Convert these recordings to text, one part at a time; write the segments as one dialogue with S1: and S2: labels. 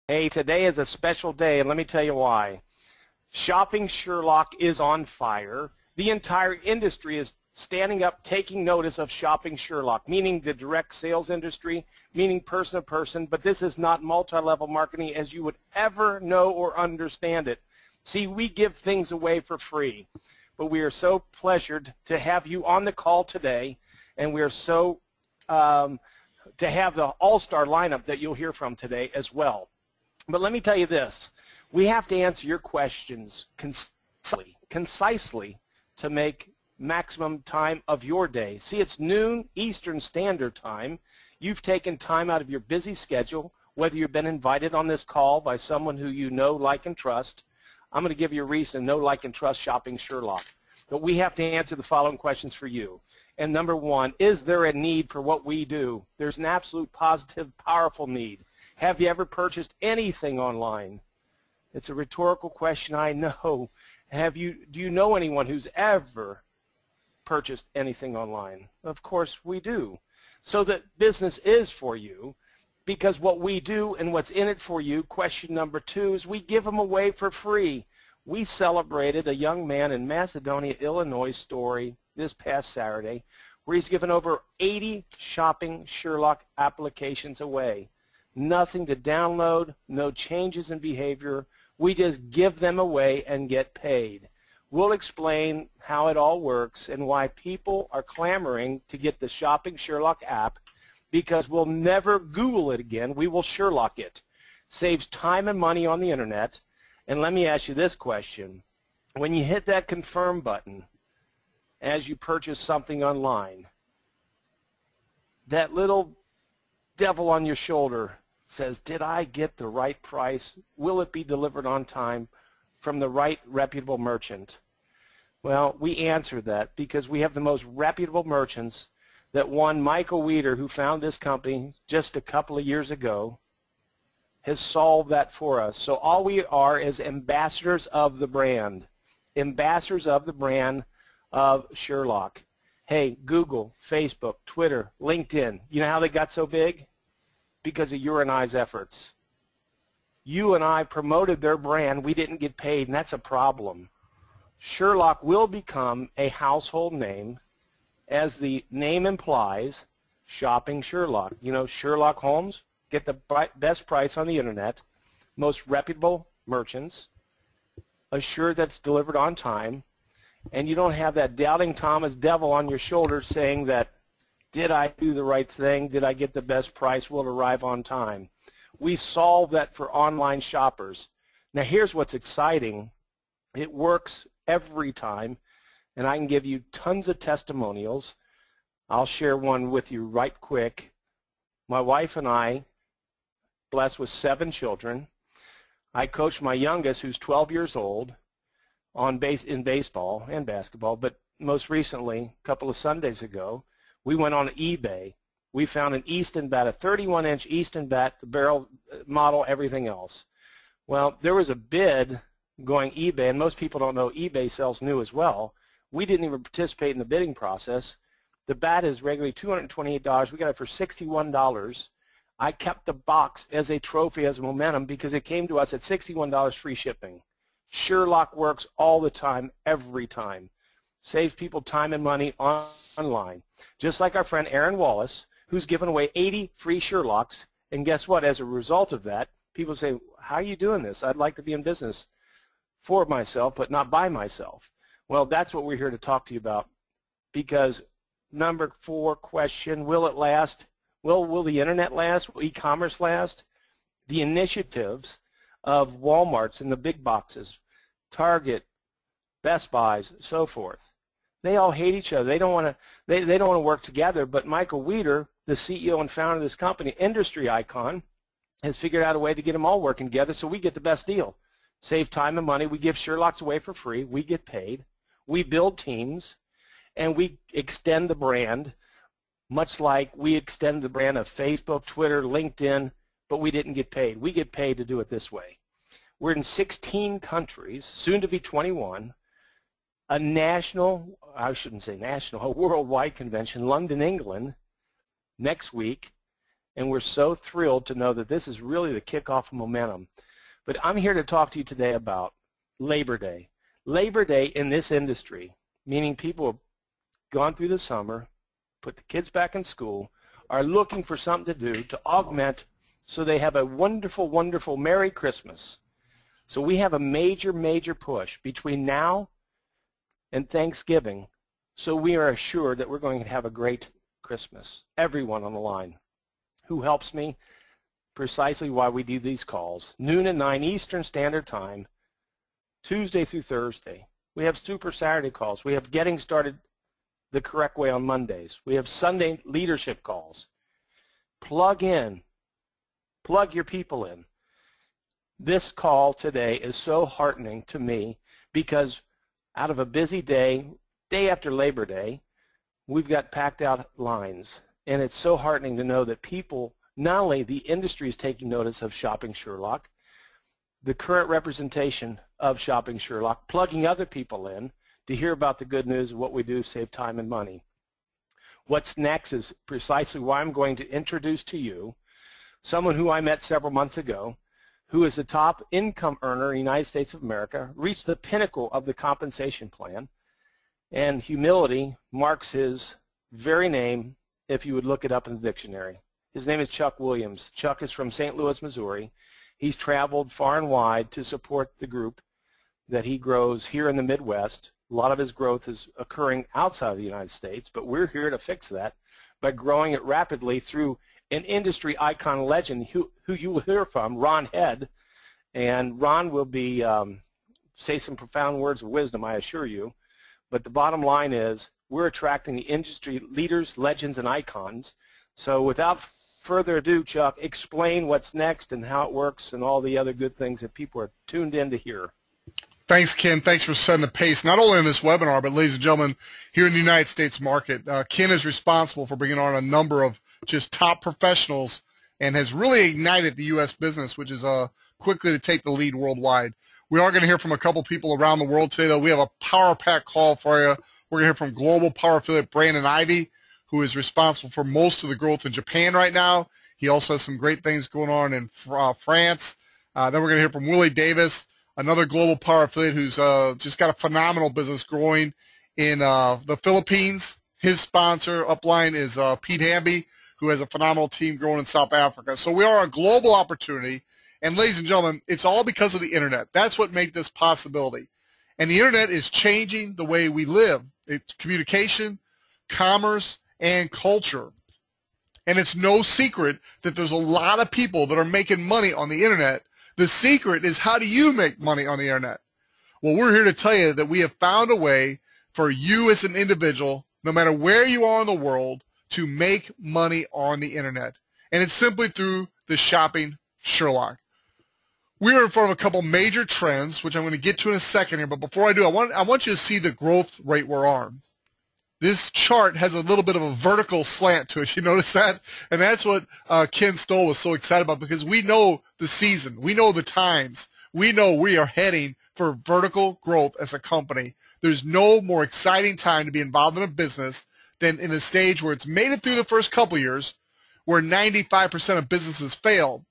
S1: Hey, today is a special day, and let me tell you why. Shopping Sherlock is on fire. The entire industry is standing up, taking notice of Shopping Sherlock, meaning the direct sales industry, meaning person to person, but this is not multi-level marketing as you would ever know or understand it. See, we give things away for free, but we are so pleasured to have you on the call today, and we are so to have the all-star lineup that you'll hear from today as well. But let me tell you this, we have to answer your questions concisely to make maximum time of your day. See, it's noon Eastern Standard Time. You've taken time out of your busy schedule, whether you've been invited on this call by someone who you know, like, and trust. I'm going to give you a reason to know, like, and trust Shopping Sherlock. But we have to answer the following questions for you. And number one, is there a need for what we do? There's an absolute, positive, powerful need. Have you ever purchased anything online? It's a rhetorical question, I know. Do you know anyone who's ever purchased anything online? Of course we do. So that business is for you, because what we do and what's in it for you, question number two, is we give them away for free. We celebrated a young man in Macedonia, Illinois story this past Saturday where he's given over 80 Shopping Sherlock applications away. Nothing to download, no changes in behavior. We just give them away and get paid. We'll explain how it all works and why people are clamoring to get the Shopping Sherlock app, because we'll never Google it again. We will Sherlock it. Saves time and money on the internet. And let me ask you this question. When you hit that confirm button as you purchase something online, that little devil on your shoulder says, did I get the right price? Will it be delivered on time from the right reputable merchant? Well, we answer that because we have the most reputable merchants. That one, Michael Weeder, who found this company just a couple of years ago, has solved that for us. So all we are is ambassadors of the brand, ambassadors of the brand of Sherlock. Hey, Google, Facebook, Twitter, LinkedIn, you know how they got so big? Because of your and I's efforts. You and I promoted their brand. We didn't get paid, and that's a problem. Sherlock will become a household name, as the name implies, Shopping Sherlock. You know, Sherlock Holmes, get the best price on the internet, most reputable merchants, assured that's delivered on time, and you don't have that doubting Thomas devil on your shoulder saying that, did I do the right thing? Did I get the best price? Will it arrive on time? We solve that for online shoppers. Now here's what's exciting. It works every time, and I can give you tons of testimonials. I'll share one with you right quick. My wife and I, blessed with 7 children, I coached my youngest, who's 12 years old, in baseball and basketball, but most recently, a couple of Sundays ago, we went on eBay. We found an Easton bat, a 31-inch Easton bat, the barrel model, everything else. Well, there was a bid going eBay, and most people don't know eBay sells new as well. We didn't even participate in the bidding process. The bat is regularly $228. We got it for $61. I kept the box as a trophy, as a momentum, because it came to us at $61 free shipping. Sherlock works all the time, every time. Saves people time and money online. Just like our friend Aaron Wallace, who's given away 80 free Sherlocks, and guess what? As a result of that, people say, how are you doing this? I'd like to be in business for myself, but not by myself. Well, that's what we're here to talk to you about, because number 4 question, will it last? Will the internet last? Will e-commerce last? The initiatives of Walmarts and the big boxes, Target, Best Buys, so forth. They all hate each other. They don't want to. They don't want to work together. But Michael Weeder, the CEO and founder of this company, industry icon, has figured out a way to get them all working together, so we get the best deal. Save time and money. We give Sherlocks away for free. We get paid. We build teams, and we extend the brand, much like we extend the brand of Facebook, Twitter, LinkedIn, but we didn't get paid. We get paid to do it this way. We're in 16 countries, soon to be 21. A national, I shouldn't say national, a worldwide convention, London, England, next week. and we're so thrilled to know that this is really the kickoff of momentum. But I'm here to talk to you today about Labor Day. Labor Day in this industry, meaning people have gone through the summer, put the kids back in school, are looking for something to do to augment so they have a wonderful, wonderful Merry Christmas. So we have a major, major push between now and Thanksgiving, so we are assured that we're going to have a great Christmas. Everyone on the line who helps me, precisely why we do these calls, noon and 9 Eastern Standard Time, Tuesday through Thursday. We have Super Saturday calls. We have Getting Started the Correct Way on Mondays. We have Sunday leadership calls. Plug in. Plug your people in. This call today is so heartening to me because out of a busy day, day after Labor Day, we've got packed out lines. And it's so heartening to know that people, not only the industry is taking notice of Shopping Sherlock, the current representation of Shopping Sherlock, plugging other people in to hear about the good news of what we do to save time and money. What's next is precisely why I'm going to introduce to you someone who I met several months ago, who is the top income earner in the United States of America, reached the pinnacle of the compensation plan, and humility marks his very name if you would look it up in the dictionary. His name is Chuck Williams. Chuck is from St. Louis, Missouri. He's traveled far and wide to support the group that he grows here in the Midwest. A lot of his growth is occurring outside of the United States, but we're here to fix that by growing it rapidly through an industry icon legend who you will hear from, Ron Head. And Ron will be say some profound words of wisdom, I assure you. But the bottom line is we're attracting the industry leaders, legends, and icons. So without further ado, Chuck, explain what's next and how it works and all the other good things that people are tuned in to hear.
S2: Thanks, Ken. Thanks for setting the pace, not only in this webinar, but ladies and gentlemen, here in the United States market. Ken is responsible for bringing on a number of just top professionals and has really ignited the U.S. business, which is quickly to take the lead worldwide. We are going to hear from a couple people around the world today, though. We have a power-packed call for you. We're going to hear from Global Power Affiliate Brandon Ivy, who is responsible for most of the growth in Japan right now. He also has some great things going on in France. Then we're going to hear from Willie Davis, another Global Power Affiliate who's just got a phenomenal business growing in the Philippines. His sponsor, upline, is Pete Hamby, who has a phenomenal team growing in South Africa. So we are a global opportunity. And ladies and gentlemen, it's all because of the internet. That's what made this possibility. And the internet is changing the way we live. It's communication, commerce, and culture. And it's no secret that there's a lot of people that are making money on the internet. The secret is, how do you make money on the internet? Well, we're here to tell you that we have found a way for you as an individual, no matter where you are in the world, to make money on the internet. And it's simply through the Shopping Sherlock. We're in front of a couple major trends, which I'm going to get to in a second here. But before I do, I want you to see the growth rate we're on. This chart has a little bit of a vertical slant to it. You notice that? And that's what Ken Stoll was so excited about, because we know the season. We know the times. We know we are heading for vertical growth as a company. There's no more exciting time to be involved in a business than in a stage where it's made it through the first couple years, where 95% of businesses fail.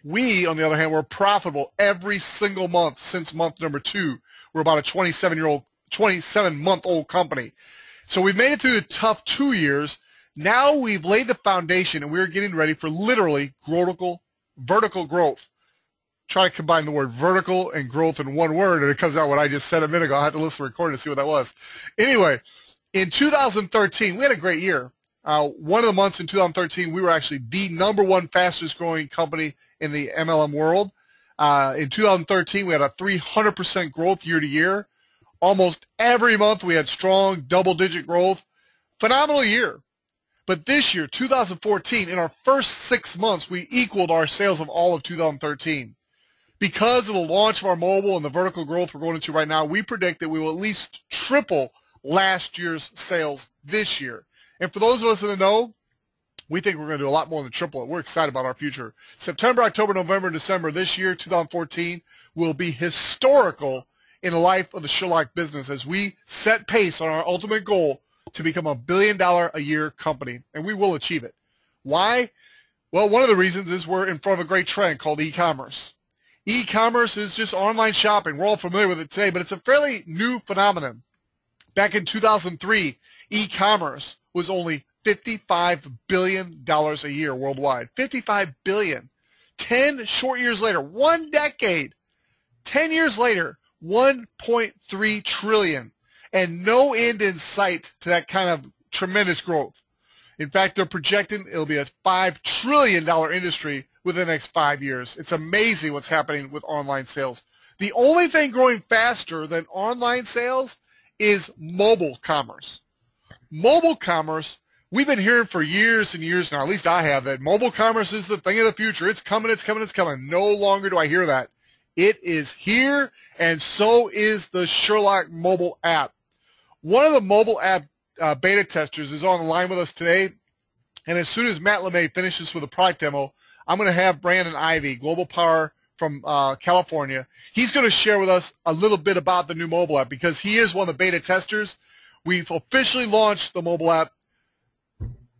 S2: We, on the other hand, we're profitable every single month since month number 2. We're about a 27-month-old company. So we've made it through the tough 2 years. Now we've laid the foundation, and we're getting ready for literally vertical growth. Try to combine the word vertical and growth in one word, and it comes out what I just said a minute ago. I had to listen to the recording to see what that was. Anyway, in 2013, we had a great year. One of the months in 2013, we were actually the #1 fastest growing company in the MLM world. In 2013, we had a 300% growth year to year. Almost every month we had strong double-digit growth. Phenomenal year. But this year, 2014, in our first 6 months, we equaled our sales of all of 2013. Because of the launch of our mobile and the vertical growth we're going into right now, we predict that we will at least triple last year's sales this year. And for those of us in the know, we think we're going to do a lot more than triple it. We're excited about our future. September, October, November, December this year, 2014, will be historical in the life of the Sherlock business as we set pace on our ultimate goal to become $1 billion a year company, and we will achieve it. Why? Well, one of the reasons is we're in front of a great trend called e-commerce. E-commerce is just online shopping. We're all familiar with it today, but it's a fairly new phenomenon. Back in 2003, e-commerce was only $55 billion a year worldwide. $55 billion. 10 short years later, 1 decade, 10 years later, $1.3 trillion. And no end in sight to that kind of tremendous growth. In fact, they're projecting it'll be a $5 trillion industry within the next 5 years. It's amazing what's happening with online sales. The only thing growing faster than online sales is mobile commerce. Mobile commerce, we've been hearing for years and years now, at least I have, that mobile commerce is the thing of the future. It's coming, it's coming, it's coming. No longer do I hear that. It is here, and so is the Sherlock mobile app. One of the mobile app beta testers is on the line with us today, and as soon as Matt LeMay finishes with a product demo, I'm going to have Brandon Ivy, Global Power from California. He's going to share with us a little bit about the new mobile app because he is one of the beta testers. We've officially launched the mobile app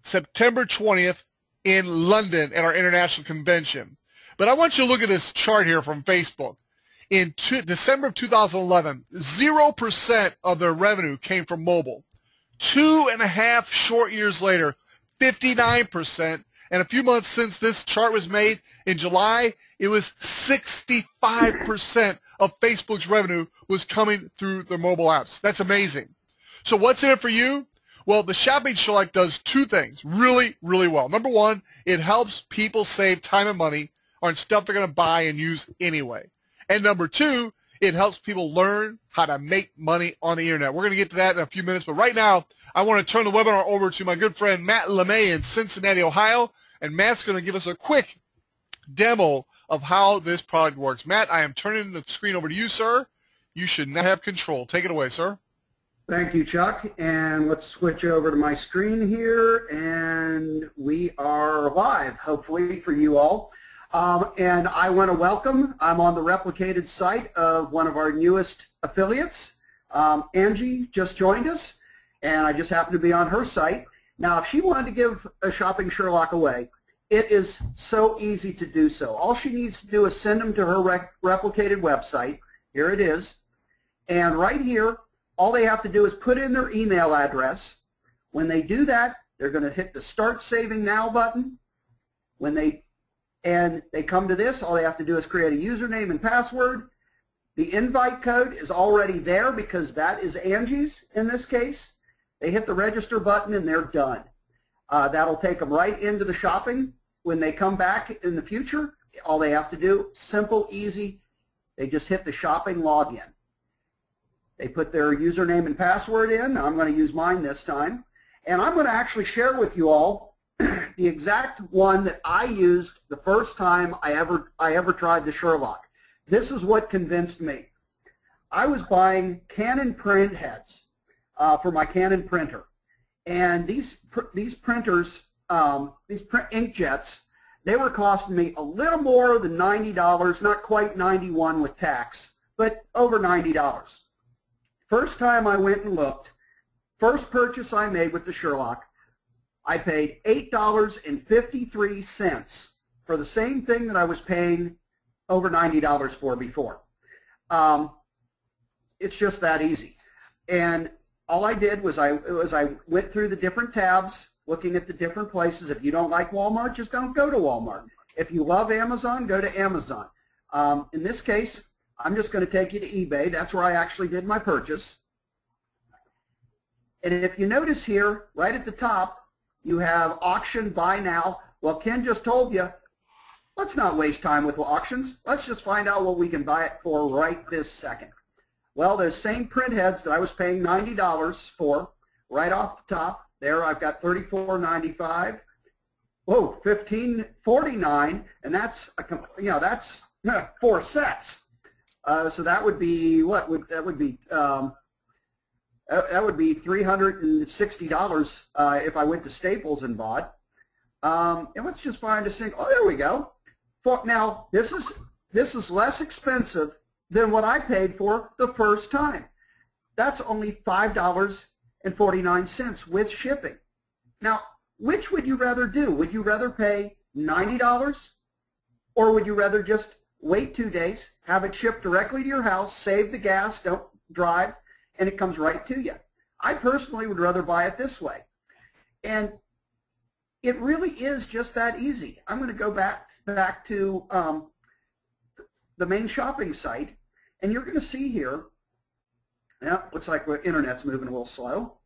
S2: September 20th in London at our international convention. But I want you to look at this chart here from Facebook. In December of 2011, 0% of their revenue came from mobile. 2.5 short years later, 59%. And a few months since this chart was made, in July, it was 65% of Facebook's revenue was coming through their mobile apps. That's amazing. So what's in it for you? Well, the Shopping Sherlock does two things really, really well. Number one, it helps people save time and money on stuff they're going to buy and use anyway. And number two, it helps people learn how to make money on the internet. We're going to get to that in a few minutes, but right now, I want to turn the webinar over to my good friend Matt LeMay in Cincinnati, Ohio, and Matt's going to give us a quick demo of how this product works. Matt, I am turning the screen over to you, sir. You should now have control. Take it away, sir.
S3: Thank you, Chuck. And let's switch over to my screen here, and we are live, hopefully, for you all. And I want to welcome, I'm on the replicated site of one of our newest affiliates. Angie just joined us, and I just happened to be on her site. Now, if she wanted to give a Shopping Sherlock away, it is so easy to do so. All she needs to do is send them to her replicated website. Here it is. And right here, all they have to do is put in their email address. When they do that, they're going to hit the Start Saving Now button. When they come to this, all they have to do is create a username and password. The invite code is already there because that is Angie's in this case. They hit the register button and they're done. That'll take them right into the shopping. When they come back in the future, all they have to do, simple, easy, they just hit the shopping login. They put their username and password in. I'm going to use mine this time. And I'm going to actually share with you all the exact one that I used the first time I ever tried the Sherlock. This is what convinced me. I was buying Canon print heads for my Canon printer, and these printers, these inkjets, they were costing me a little more than $90, not quite $91 with tax, but over $90. First time I went and looked, first purchase I made with the Sherlock, I paid $8.53 for the same thing that I was paying over $90 for before. It's just that easy. And all I did was I went through the different tabs, looking at the different places. If you don't like Walmart, just don't go to Walmart. If you love Amazon, go to Amazon. In this case, I'm just going to take you to eBay. That's where I actually did my purchase. And if you notice here, right at the top, you have auction, buy now. Well, Ken just told you, let's not waste time with auctions. Let's just find out what we can buy it for right this second. Well, those same print heads that I was paying $90 for, right off the top, there I've got $34.95. Whoa, $15.49, and that's that's 4 sets. So that would be what? That would be $360 if I went to Staples and bought. And let's just find a single. Oh, there we go. Now this is less expensive than what I paid for the first time. That's only $5.49 with shipping. Now, which would you rather do? Would you rather pay $90? Or would you rather just wait 2 days, have it shipped directly to your house, save the gas, don't drive, and it comes right to you? I personally would rather buy it this way. And it really is just that easy. I'm going to go back to the main shopping site, and you're going to see here, yeah, looks like the internet's moving a little slow.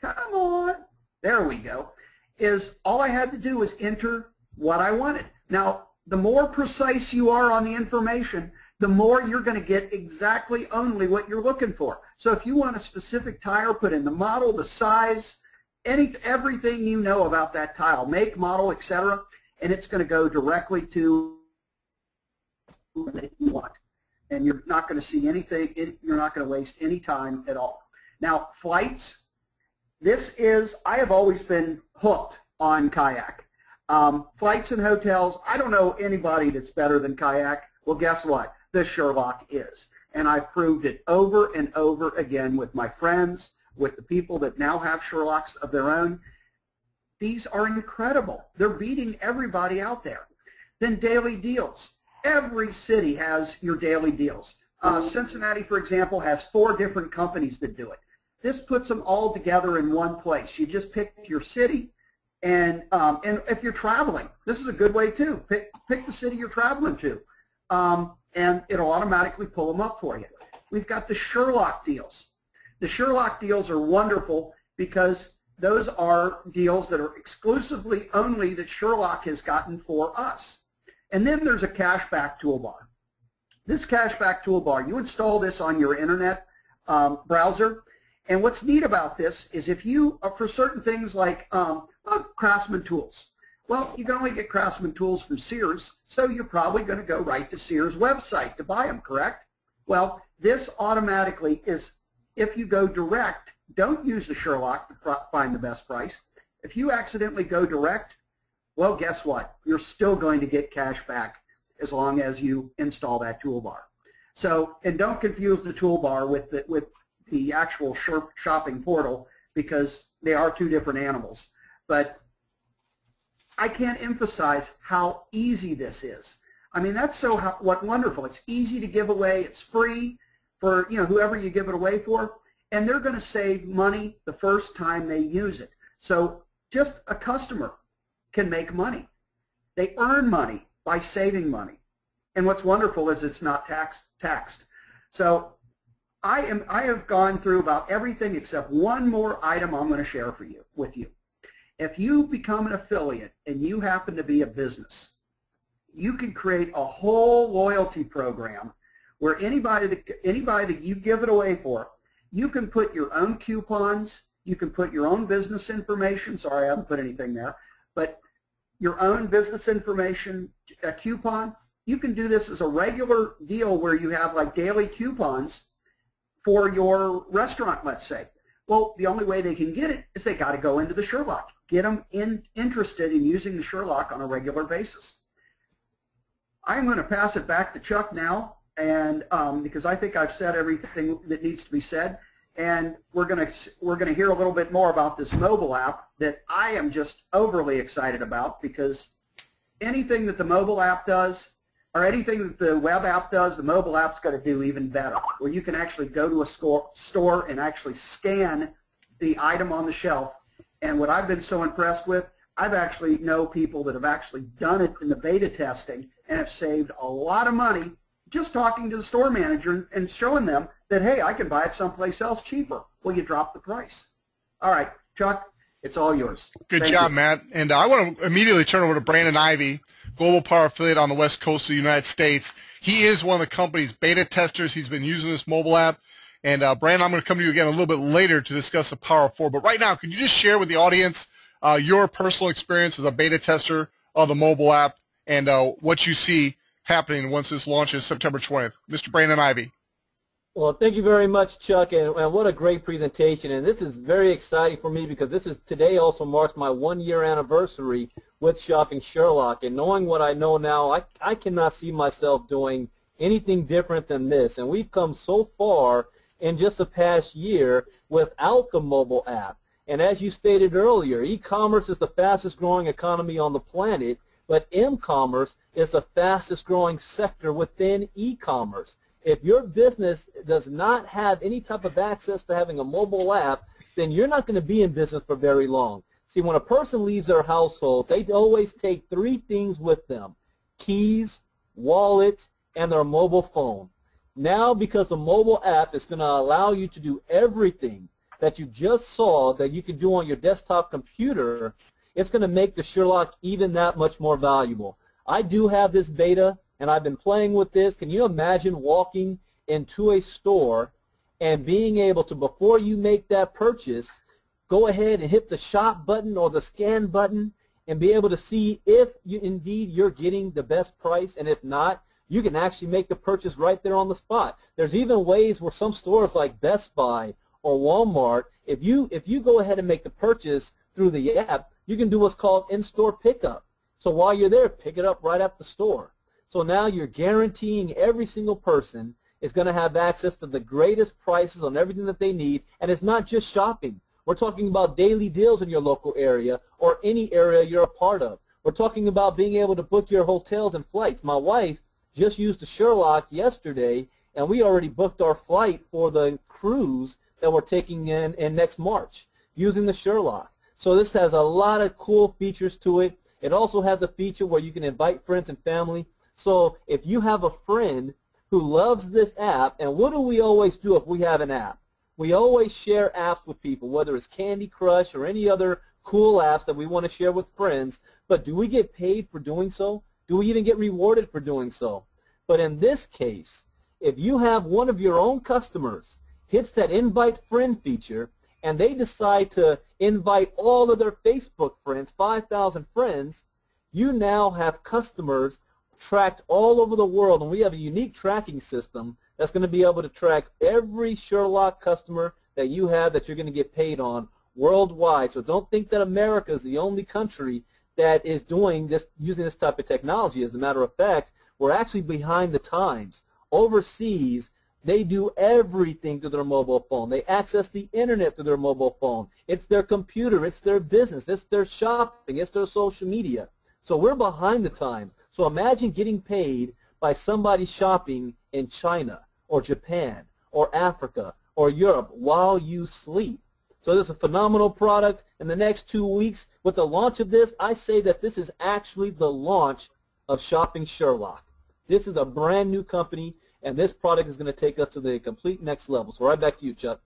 S3: Come on. There we go. Is all I had to do was enter what I wanted. Now, the more precise you are on the information, the more you're going to get exactly only what you're looking for. So if you want a specific tire, put in the model, the size, everything you know about that tile, make, model, etc., and it's going to go directly to what you want. And you're not going to see anything, you're not going to waste any time at all. Now, flights, I have always been hooked on kayak. Flights and hotels, I don't know anybody that's better than kayak. Well, guess what? The Sherlock is. And I've proved it over and over again with my friends, with the people that now have Sherlocks of their own. These are incredible. They're beating everybody out there. Then daily deals. Every city has your daily deals. Cincinnati, for example, has 4 different companies that do it. This puts them all together in one place. You just pick your city, and if you're traveling, this is a good way too. Pick the city you're traveling to, and it'll automatically pull them up for you. We've got the Sherlock deals. The Sherlock deals are wonderful because those are deals that are exclusively only that Sherlock has gotten for us. And then there's a cashback toolbar. This cashback toolbar, you install this on your internet browser, and what's neat about this is if you, for certain things like Craftsman tools, well, you can only get Craftsman tools from Sears, so you're probably going to go right to Sears' website to buy them, correct? Well, this automatically is, if you go direct, don't use the Sherlock to find the best price. If you accidentally go direct, well, guess what? You're still going to get cash back as long as you install that toolbar. So, and don't confuse the toolbar with the actual shopping portal, because they are 2 different animals. But I can't emphasize how easy this is. I mean, that's what wonderful. It's easy to give away. It's free for whoever you give it away for, and they're going to save money the first time they use it. So just a customer can make money. They earn money by saving money. And what's wonderful is it's not taxed. So I have gone through about everything except one more item I'm going to share with you. If you become an affiliate and you happen to be a business, you can create a whole loyalty program where anybody that you give it away for, you can put your own coupons, you can put your own business information. Sorry, I haven't put anything there, but your own business information, a coupon. You can do this as a regular deal where you have like daily coupons for your restaurant, let's say. Well, the only way they can get it is they got to go into the Sherlock. Get them interested in using the Sherlock on a regular basis. I'm going to pass it back to Chuck now, and because I think I've said everything that needs to be said, and we're going to hear a little bit more about this mobile app that I am just overly excited about, because anything that the mobile app does, or anything that the web app does, the mobile app's going to do even better, where you can actually go to a store and actually scan the item on the shelf. And what I've been so impressed with, I've actually know people that have actually done it in the beta testing and have saved a lot of money just talking to the store manager and showing them that, hey, I can buy it someplace else cheaper. Well, you drop the price. All right, Chuck, it's all yours.
S2: Good job, Matt. And I want to immediately turn over to Brandon Ivy, Global Power Affiliate on the West Coast of the United States. He is one of the company's beta testers. He's been using this mobile app. And Brandon, I'm going to come to you again a little bit later to discuss the Power 4. But right now, could you just share with the audience your personal experience as a beta tester of the mobile app and what you see happening once this launches September 20th? Mr. Brandon Ivy.
S4: Well, thank you very much, Chuck, and what a great presentation. And this is very exciting for me because today also marks my 1-year anniversary with Shopping Sherlock. And knowing what I know now, I cannot see myself doing anything different than this. And we've come so far in just the past year without the mobile app. And as you stated earlier, e-commerce is the fastest growing economy on the planet, but m-commerce is the fastest growing sector within e-commerce. If your business does not have any type of access to having a mobile app, then you're not going to be in business for very long. See, when a person leaves their household, they always take 3 things with them: keys, wallet, and their mobile phone. Now, because the mobile app is going to allow you to do everything that you just saw that you can do on your desktop computer, it's going to make the Sherlock even that much more valuable. I do have this beta, and I've been playing with this. Can you imagine walking into a store and being able to, before you make that purchase, go ahead and hit the shop button or the scan button and be able to see if indeed you're getting the best price, and if not, you can actually make the purchase right there on the spot. There's even ways where some stores like Best Buy or Walmart, if you go ahead and make the purchase through the app, you can do what's called in-store pickup. So while you're there, pick it up right at the store. So now you're guaranteeing every single person is going to have access to the greatest prices on everything that they need, and it's not just shopping. We're talking about daily deals in your local area or any area you're a part of. We're talking about being able to book your hotels and flights. My wife just used the Sherlock yesterday, and we already booked our flight for the cruise that we're taking in next March using the Sherlock. So this has a lot of cool features to it. It also has a feature where you can invite friends and family. So if you have a friend who loves this app, and what do we always do if we have an app? We always share apps with people, whether it's Candy Crush or any other cool apps that we want to share with friends. But do we get paid for doing so? Do we even get rewarded for doing so? But in this case, if you have one of your own customers hits that invite friend feature and they decide to invite all of their Facebook friends, 5,000 friends, you now have customers tracked all over the world, and we have a unique tracking system that's going to be able to track every Sherlock customer that you have that you're going to get paid on worldwide. So don't think that America is the only country that is doing this, using this type of technology. As a matter of fact, we're actually behind the times. Overseas, they do everything to their mobile phone. They access the internet through their mobile phone. It's their computer. It's their business. It's their shopping. It's their social media. So we're behind the times. So imagine getting paid by somebody shopping in China or Japan or Africa or Europe while you sleep. So this is a phenomenal product. In the next 2 weeks, with the launch of this, I say that this is actually the launch of Shopping Sherlock. This is a brand new company, and this product is going to take us to the complete next level. So right back to you, Chuck.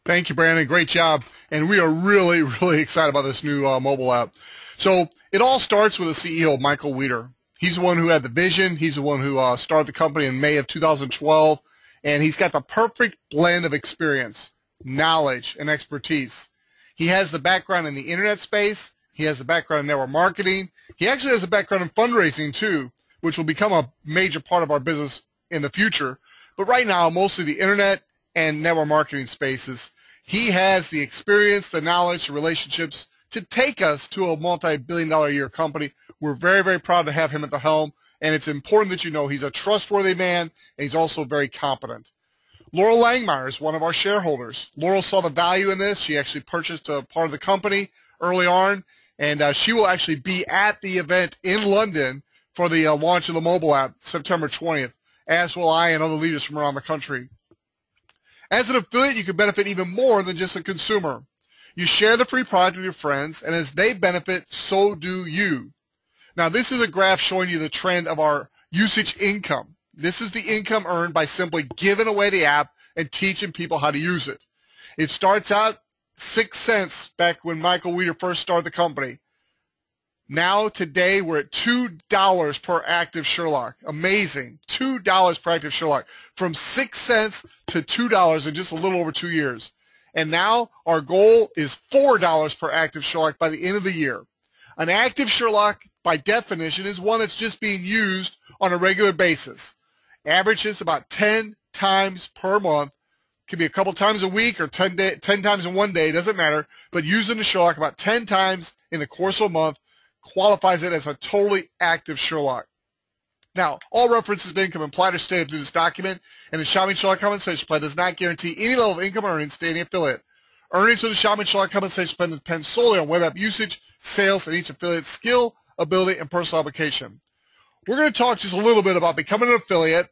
S2: Thank you, Brandon. Great job. And we are really, really excited about this new mobile app. So it all starts with the CEO, Michael Wyatt. He's the one who had the vision. He's the one who started the company in May of 2012. And he's got the perfect blend of experience, knowledge, and expertise. He has the background in the internet space. He has the background in network marketing. He actually has a background in fundraising, too, which will become a major part of our business in the future. But right now, mostly the internet and network marketing spaces. He has the experience, the knowledge, the relationships to take us to a multi-billion-dollar-a-year company. We're very, very proud to have him at the helm, and it's important that you know he's a trustworthy man, and he's also very competent. Laurel Langmeyer is one of our shareholders. Laurel saw the value in this. She actually purchased a part of the company early on, and she will actually be at the event in London for the launch of the mobile app, September 20th, as will I and other leaders from around the country. As an affiliate, you can benefit even more than just a consumer. You share the free product with your friends, and as they benefit, so do you. Now, this is a graph showing you the trend of our usage income. This is the income earned by simply giving away the app and teaching people how to use it. It starts out 6 cents back when Michael Wyatt first started the company. Now, today, we're at $2 per active Sherlock. Amazing. $2 per active Sherlock. From 6 cents to $2 in just a little over 2 years. And now our goal is $4 per active Sherlock by the end of the year. An active Sherlock, by definition, is one that's just being used on a regular basis. Averages about 10 times per month. Could be a couple times a week or 10 times in one day, doesn't matter. But using the Sherlock about 10 times in the course of a month qualifies it as a totally active Sherlock. Now, all references to income implied or stated through this document, and the Shopping Sherlock Compensation Plan does not guarantee any level of income earnings to any affiliate. Earnings of the Shopping Sherlock Compensation Plan depend solely on web app usage, sales, and each affiliate's skill, ability, and personal application. We're going to talk just a little bit about becoming an affiliate,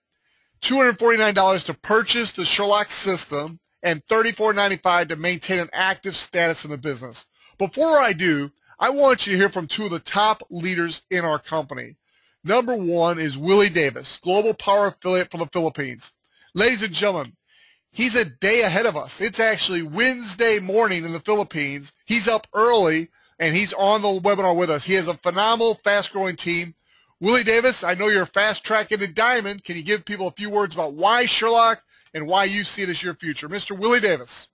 S2: $249 to purchase the Sherlock system, and $34.95 to maintain an active status in the business. Before I do, I want you to hear from two of the top leaders in our company. Number one is Willie Davis, Global Power Affiliate from the Philippines. Ladies and gentlemen, he's a day ahead of us. It's actually Wednesday morning in the Philippines. He's up early, and he's on the webinar with us. He has a phenomenal, fast-growing team. Willie Davis, I know you're fast track into Diamond. Can you give people a few words about why Sherlock and why you see it as your future? Mr. Willie Davis.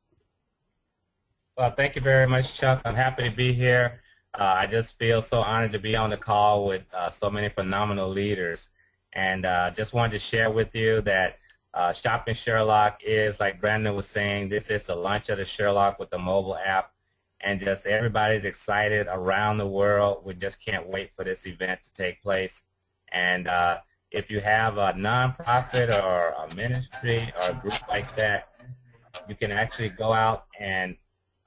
S5: Well, thank you very much, Chuck. I'm happy to be here. I just feel so honored to be on the call with so many phenomenal leaders. And just wanted to share with you that Shopping Sherlock is, like Brandon was saying, this is the launch of the Sherlock with the mobile app. And just everybody's excited around the world. We just can't wait for this event to take place. And if you have a nonprofit or a ministry or a group like that, you can actually go out and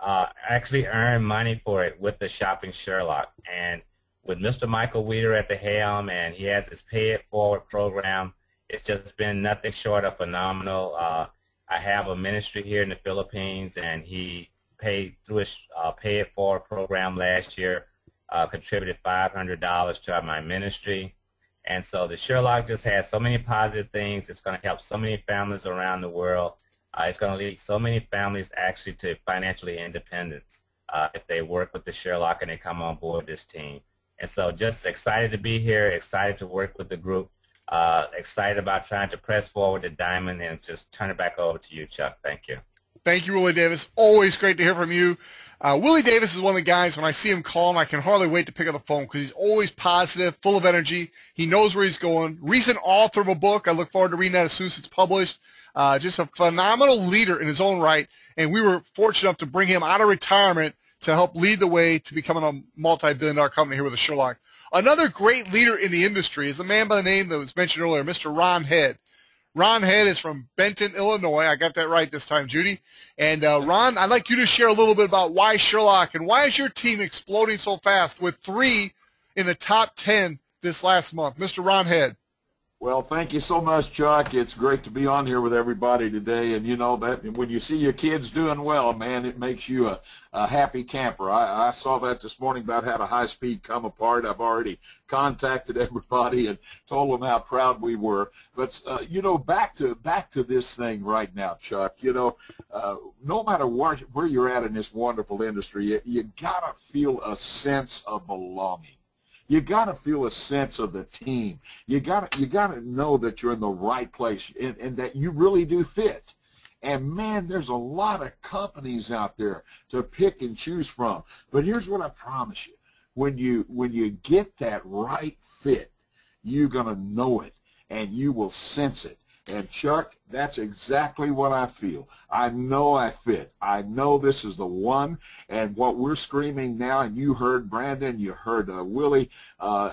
S5: actually earn money for it with the Shopping Sherlock. And with Mr. Michael Weeder at the helm, and he has his Pay It Forward program, it's just been nothing short of phenomenal. I have a ministry here in the Philippines, and he paid through his Pay It Forward program last year, contributed $500 to my ministry. And so the Sherlock just has so many positive things. It's going to help so many families around the world. It's going to lead so many families actually to financially independence if they work with the Sherlock and they come on board this team. And so just excited to be here, excited to work with the group, excited about trying to press forward to Diamond, and just turn it back over to you, Chuck. Thank you.
S2: Thank you, Willie Davis. Always great to hear from you. Willie Davis is one of the guys, when I see him calling, I can hardly wait to pick up the phone because he's always positive, full of energy. He knows where he's going. Recent author of a book. I look forward to reading that as soon as it's published. Just a phenomenal leader in his own right, and we were fortunate enough to bring him out of retirement to help lead the way to becoming a multi-billion-dollar company here with the Sherlock. Another great leader in the industry is a man by the name that was mentioned earlier, Mr. Ron Head. Ron Head is from Benton, Illinois. I got that right this time, Judy. And Ron, I'd like you to share a little bit about why Sherlock and why is your team exploding so fast with 3 in the top 10 this last month. Mr. Ron Head.
S6: Well, thank you so much, Chuck. It's great to be on here with everybody today. And, you know, that when you see your kids doing well, man, it makes you a happy camper. I saw that this morning about how the high-speed come apart. I've already contacted everybody and told them how proud we were. But, you know, back to this thing right now, Chuck, you know, no matter where you're at in this wonderful industry, you got to feel a sense of belonging. You got to feel a sense of the team. You got to know that you're in the right place and that you really do fit. And man, there's a lot of companies out there to pick and choose from. But here's what I promise you: when you get that right fit, you're gonna know it and you will sense it. And Chuck, that's exactly what I feel. I know I fit. I know this is the one. And what we're screaming now, and you heard Brandon, you heard Willie,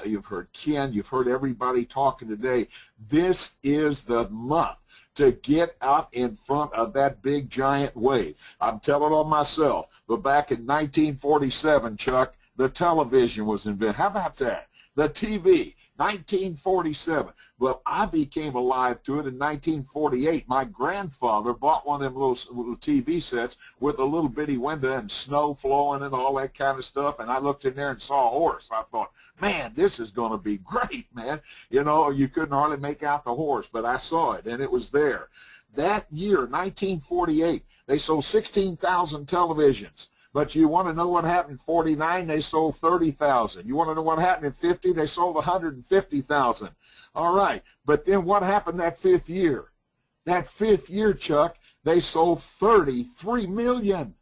S6: you've heard Ken, you've heard everybody talking today. This is the month to get out in front of that big giant wave. I'm telling on myself, but back in 1947, Chuck, the television was invented. How about that? The TV. 1947. Well, I became alive to it in 1948. My grandfather bought one of them little TV sets with a little bitty window and snow flowing and all that kind of stuff, and I looked in there and saw a horse. I thought, man, this is going to be great, man. You know, you couldn't hardly make out the horse, but I saw it, and it was there. That year, 1948, they sold 16,000 televisions. But you want to know what happened in 49? They sold 30,000. You want to know what happened in 50? They sold 150,000. All right. But then what happened that 5th year? That 5th year, Chuck, they sold 33 million.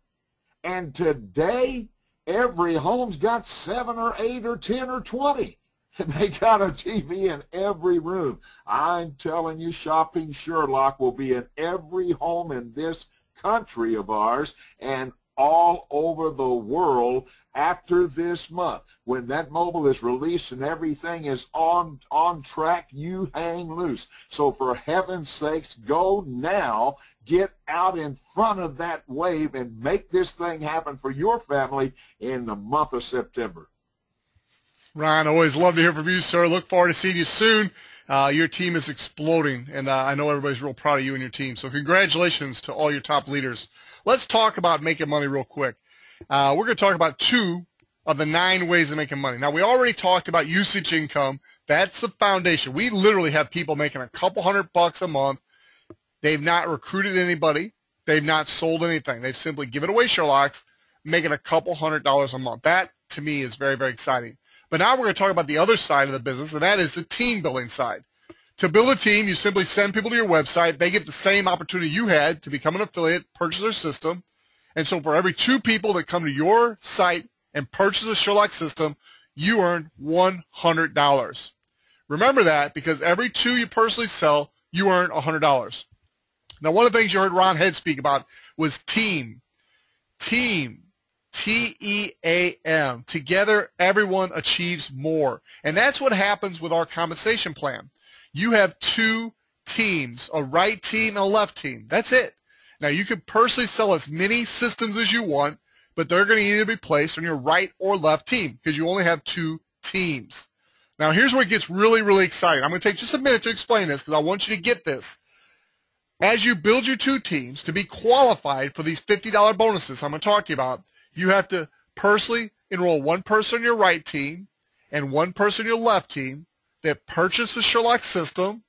S6: And today, every home's got 7 or 8 or 10 or 20. And they got a TV in every room. I'm telling you, Shopping Sherlock will be in every home in this country of ours, and all over the world after this month. When that mobile is released and everything is on track, you hang loose. So for heaven's sakes, go now, get out in front of that wave and make this thing happen for your family in the month of September.
S2: Ron, always love to hear from you, sir. Look forward to seeing you soon. Your team is exploding, and I know everybody's real proud of you and your team. So congratulations to all your top leaders. Let's talk about making money real quick. We're going to talk about 2 of the 9 ways of making money. Now, we already talked about usage income. That's the foundation. We literally have people making a couple $100 a month. They've not recruited anybody. They've not sold anything. They've simply given away Sherlocks, making a couple $100 a month. That, to me, is very, very exciting. But now we're going to talk about the other side of the business, and that is the team building side. To build a team, you simply send people to your website. They get the same opportunity you had to become an affiliate, purchase their system. And so for every 2 people that come to your site and purchase a Sherlock system, you earn $100. Remember that, because every 2 you personally sell, you earn $100. Now, one of the things you heard Ron Head speak about was team. Team. T-E-A-M. Together, everyone achieves more. And that's what happens with our compensation plan. You have 2 teams, a right team and a left team. That's it. Now, you can personally sell as many systems as you want, but they're going to either be placed on your right or left team because you only have 2 teams. Now, here's where it gets really, really exciting. I'm going to take just a minute to explain this because I want you to get this. As you build your 2 teams, to be qualified for these $50 bonuses I'm going to talk to you about, you have to personally enroll 1 person on your right team and 1 person on your left team that purchase the Sherlock system,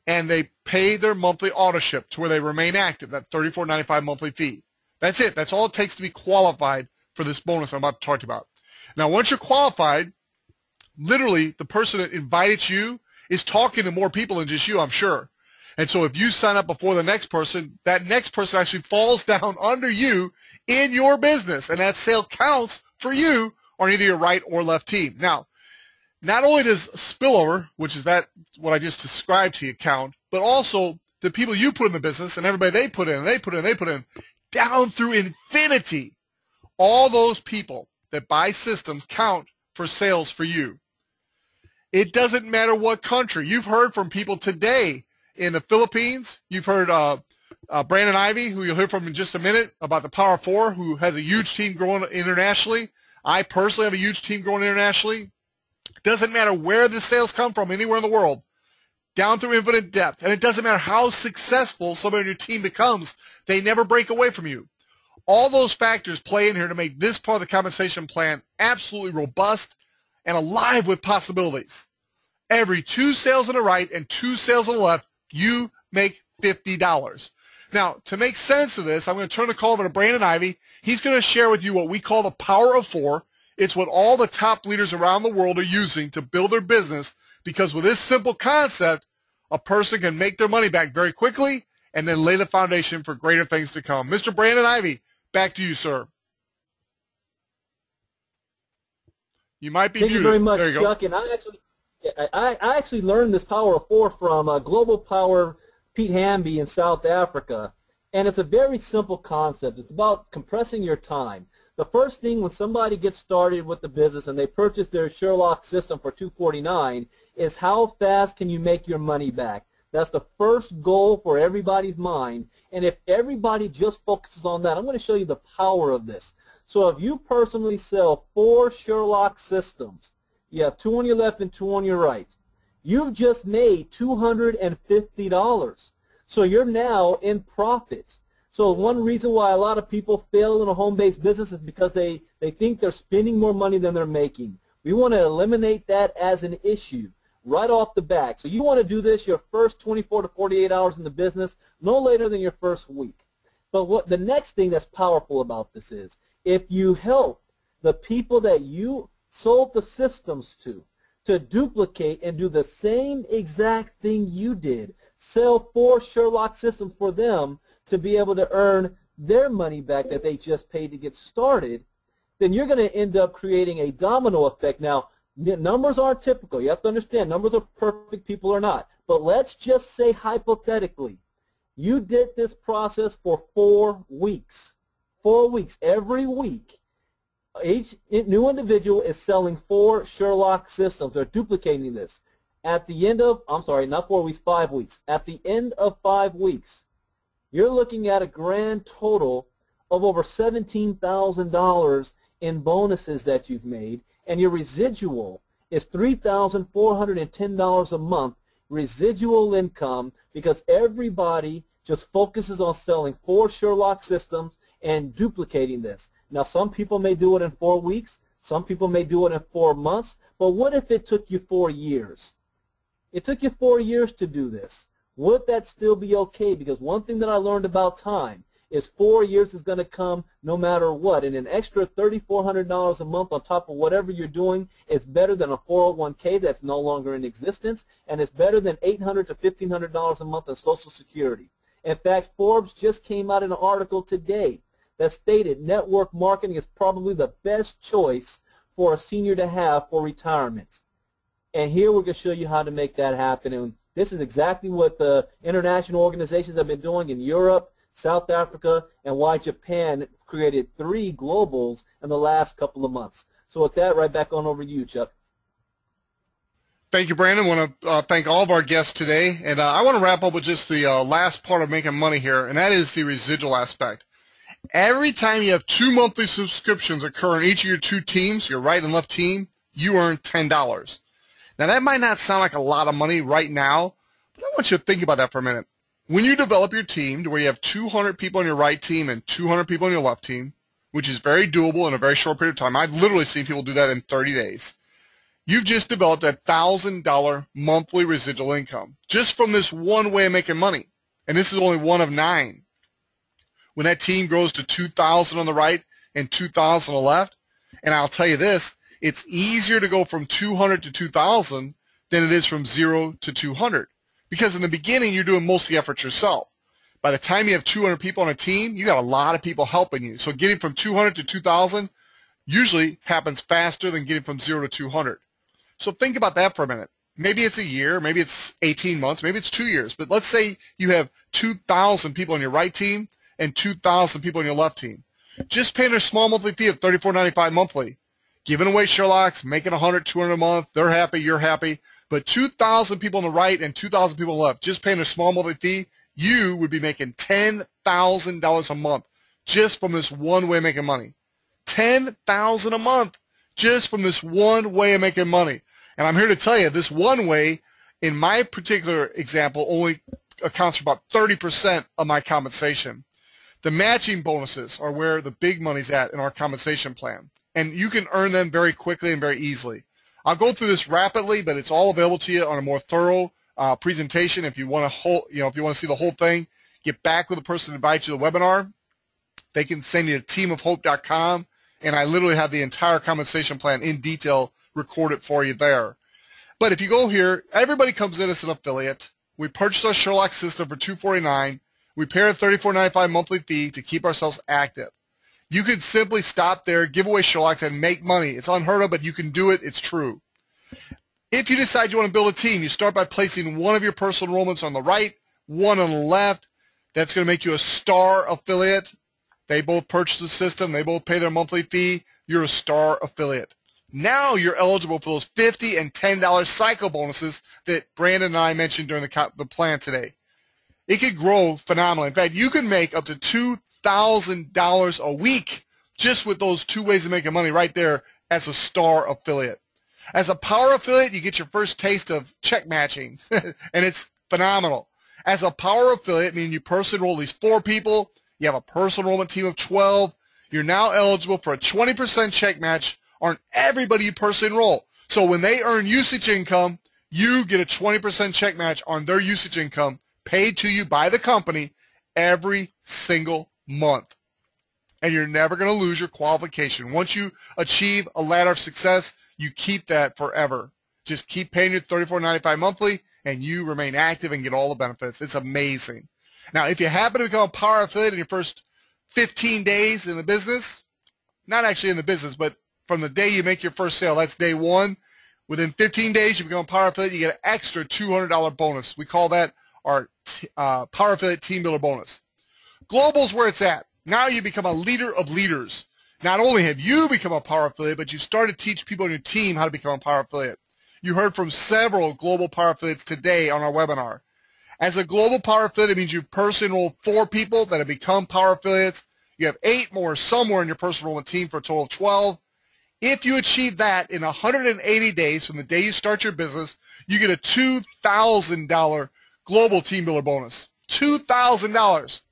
S2: and they pay their monthly auto ship to where they remain active, that $34.95 monthly fee. That's it. That's all it takes to be qualified for this bonus I'm about to talk to you about. Now, once you're qualified, literally the person that invited you is talking to more people than just you, I'm sure. And so if you sign up before the next person, that next person actually falls down under you in your business, and that sale counts for you on either your right or left team. Now, not only does spillover, which is that what I just described to you, count, but also the people you put in the business and everybody they put in, and they put in, down through infinity. All those people that buy systems count for sales for you. It doesn't matter what country. You've heard from people today in the Philippines. You've heard Brandon Ivey, who you'll hear from in just a minute, about the Power 4, who has a huge team growing internationally. I personally have a huge team growing internationally. It doesn't matter where the sales come from, anywhere in the world, down through infinite depth. And it doesn't matter how successful somebody on your team becomes, they never break away from you. All those factors play in here to make this part of the compensation plan absolutely robust and alive with possibilities. Every 2 sales on the right and 2 sales on the left, you make $50. Now, to make sense of this, I'm going to turn the call over to Brandon Ivey. He's going to share with you what we call the Power of 4. It's what all the top leaders around the world are using to build their business, because with this simple concept, a person can make their money back very quickly and then lay the foundation for greater things to come. Mr. Brandon Ivey, back to you, sir. You might be muted.
S4: Thank you very much,
S2: there you
S4: Chuck.
S2: go.
S4: And I actually learned this Power of 4 from Global Power Pete Hamby in South Africa, and it's a very simple concept. It's about compressing your time. The first thing when somebody gets started with the business and they purchase their Sherlock system for $249 is how fast can you make your money back. That's the first goal for everybody's mind, and if everybody just focuses on that, I'm going to show you the power of this. So if you personally sell 4 Sherlock systems, you have 2 on your left and 2 on your right, you've just made $250. So you're now in profit. So one reason why a lot of people fail in a home-based business is because they think they're spending more money than they're making. We want to eliminate that as an issue right off the bat. So you want to do this your first 24 to 48 hours in the business, no later than your first week. But what the next thing that's powerful about this is, if you help the people that you sold the systems to duplicate and do the same exact thing you did, sell 4 Sherlock systems for them to be able to earn their money back that they just paid to get started, then you're going to end up creating a domino effect. Now, numbers aren't typical. You have to understand, numbers are perfect, people are not. But let's just say hypothetically, you did this process for 4 weeks. 4 weeks. Every week, each new individual is selling 4 Sherlock systems. They're duplicating this. At the end of, I'm sorry, not 4 weeks, 5 weeks. At the end of 5 weeks, you're looking at a grand total of over $17,000 in bonuses that you've made, and your residual is $3,410 a month residual income, because everybody just focuses on selling 4 Sherlock systems and duplicating this. Now, some people may do it in 4 weeks. Some people may do it in 4 months. But what if it took you 4 years? It took you 4 years to do this. Would that still be okay? Because one thing that I learned about time is 4 years is going to come no matter what. And an extra $3,400 a month on top of whatever you're doing is better than a 401k that's no longer in existence. And it's better than $800 to $1,500 a month in Social Security. In fact, Forbes just came out in an article today that stated network marketing is probably the best choice for a senior to have for retirement. And here we're going to show you how to make that happen. And this is exactly what the international organizations have been doing in Europe, South Africa, and why Japan created 3 globals in the last couple of months. So with that, right back on over to you, Chuck.
S2: Thank you, Brandon. I want to thank all of our guests today. And I want to wrap up with just the last part of making money here, and that is the residual aspect. Every time you have 2 monthly subscriptions occur in each of your 2 teams, your right and left team, you earn $10. Now, that might not sound like a lot of money right now, but I want you to think about that for a minute. When you develop your team to where you have 200 people on your right team and 200 people on your left team, which is very doable in a very short period of time, I've literally seen people do that in 30 days. You've just developed a $1,000 monthly residual income just from this one way of making money. And this is only one of 9. When that team grows to 2,000 on the right and 2,000 on the left, and I'll tell you this, it's easier to go from 200 to 2,000 than it is from 0 to 200. Because in the beginning, you're doing most of the effort yourself. By the time you have 200 people on a team, you got a lot of people helping you. So getting from 200 to 2,000 usually happens faster than getting from 0 to 200. So think about that for a minute. Maybe it's a year, maybe it's 18 months, maybe it's 2 years. But let's say you have 2,000 people on your right team and 2,000 people on your left team. Just paying their small monthly fee of $34.95 monthly, giving away Sherlocks, making 100, 200 a month. They're happy, you're happy. But 2,000 people on the right and 2,000 people on the left, just paying a small monthly fee, you would be making $10,000 a month just from this one way of making money. $10,000 a month just from this one way of making money. And I'm here to tell you, this one way, in my particular example, only accounts for about 30% of my compensation. The matching bonuses are where the big money's at in our compensation plan. And you can earn them very quickly and very easily. I'll go through this rapidly, but it's all available to you on a more thorough presentation. If you want to, if you want to see the whole thing, get back with the person who invites you to the webinar. They can send you to teamofhope.com, and I literally have the entire compensation plan in detail recorded for you there. But if you go here, everybody comes in as an affiliate. We purchase our Sherlock system for $249. We pay a $34.95 monthly fee to keep ourselves active. You could simply stop there, give away Sherlocks, and make money. It's unheard of, but you can do it. It's true. If you decide you want to build a team, you start by placing one of your personal enrollments on the right, one on the left. That's going to make you a star affiliate. They both purchase the system. They both pay their monthly fee. You're a star affiliate. Now you're eligible for those $50 and $10 cycle bonuses that Brandon and I mentioned during the plan today. It could grow phenomenally. In fact, you can make up to $2,000 a week just with those 2 ways of making money right there as a star affiliate. As a power affiliate, you get your first taste of check matching, and it's phenomenal. As a power affiliate, meaning you personally enroll at least 4 people, you have a personal enrollment team of 12, you're now eligible for a 20% check match on everybody you personally enroll. So when they earn usage income, you get a 20% check match on their usage income paid to you by the company every single month. And you're never going to lose your qualification. Once you achieve a ladder of success, you keep that forever. Just keep paying your $34.95 monthly, and you remain active and get all the benefits. It's amazing. Now, if you happen to become a power affiliate in your first 15 days in the business, not actually in the business, but from the day you make your first sale, that's day 1. Within 15 days, you become a power affiliate, you get an extra $200 bonus. We call that our Power Affiliate Team Builder bonus. Global is where it's at. Now you become a leader of leaders. Not only have you become a Power Affiliate, but you started to teach people on your team how to become a Power Affiliate. You heard from several global Power Affiliates today on our webinar. As a global Power Affiliate, it means you personally enrolled 4 people that have become Power Affiliates. You have 8 more somewhere in your personal enrollment team for a total of 12. If you achieve that in 180 days from the day you start your business, you get a $2,000 global team builder bonus. $2,000.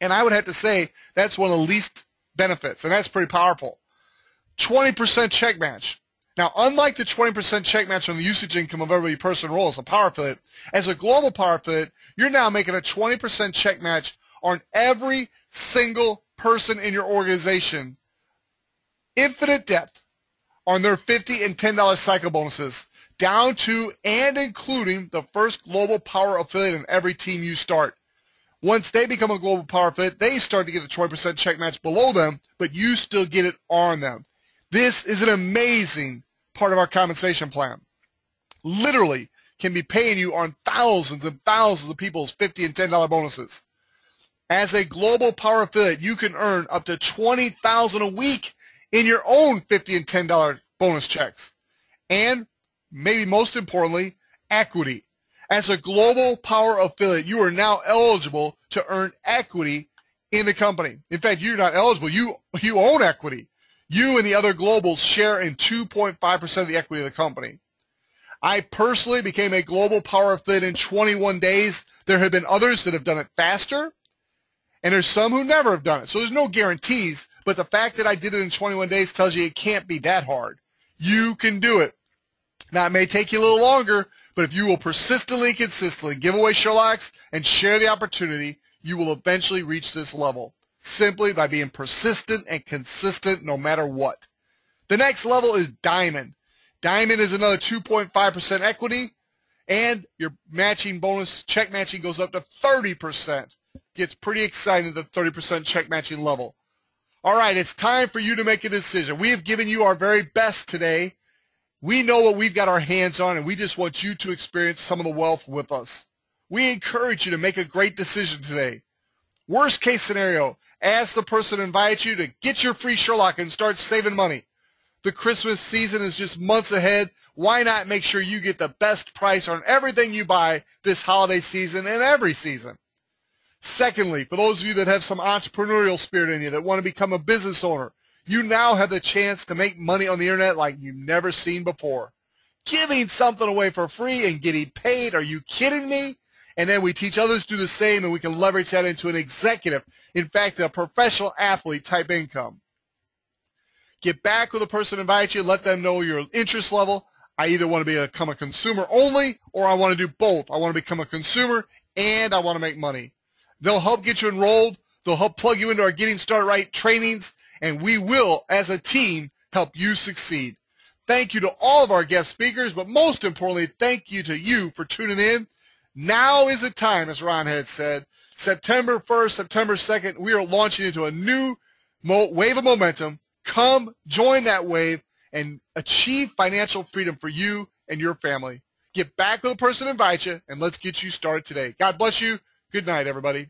S2: And I would have to say that's one of the least benefits, and that's pretty powerful. 20% check match. Now, unlike the 20% check match on the usage income of every person enrolled as a power affiliate, as a global power affiliate, you're now making a 20% check match on every single person in your organization. Infinite depth on their $50 and $10 cycle bonuses, down to and including the first global power affiliate in every team you start. Once they become a global power affiliate, they start to get the 20% check match below them, but you still get it on them. This is an amazing part of our compensation plan. Literally can be paying you on thousands and thousands of people's $50 and $10 bonuses. As a global power affiliate, you can earn up to $20,000 a week in your own $50 and $10 bonus checks. And maybe most importantly, equity. As a global power affiliate, you are now eligible to earn equity in the company. In fact, you're not eligible. You own equity. You and the other globals share in 2.5% of the equity of the company. I personally became a global power affiliate in 21 days. There have been others that have done it faster, and there's some who never have done it. So there's no guarantees, but the fact that I did it in 21 days tells you it can't be that hard. You can do it. Now, it may take you a little longer, but if you will persistently and consistently give away Sherlocks and share the opportunity, you will eventually reach this level, simply by being persistent and consistent no matter what. The next level is Diamond. Diamond is another 2.5% equity, and your matching bonus, check matching, goes up to 30%. Gets pretty exciting at the 30% check matching level. All right, it's time for you to make a decision. We have given you our very best today. We know what we've got our hands on, and we just want you to experience some of the wealth with us. We encourage you to make a great decision today. Worst case scenario, ask the person who invites you to get your free Sherlock and start saving money. The Christmas season is just months ahead. Why not make sure you get the best price on everything you buy this holiday season and every season? Secondly, for those of you that have some entrepreneurial spirit in you that want to become a business owner, you now have the chance to make money on the internet like you've never seen before. Giving something away for free and getting paid, are you kidding me? And then we teach others to do the same, and we can leverage that into an executive, in fact, a professional athlete type income. Get back with the person who invites you, let them know your interest level. I either want to become a consumer only, or I want to do both. I want to become a consumer, and I want to make money. They'll help get you enrolled. They'll help plug you into our Getting Started Right trainings, and we will, as a team, help you succeed. Thank you to all of our guest speakers, but most importantly, thank you to you for tuning in. Now is the time, as Ron had said. September 1st, September 2nd, we are launching into a new wave of momentum. Come join that wave and achieve financial freedom for you and your family. Get back with the person who invites you, and let's get you started today. God bless you. Good night, everybody.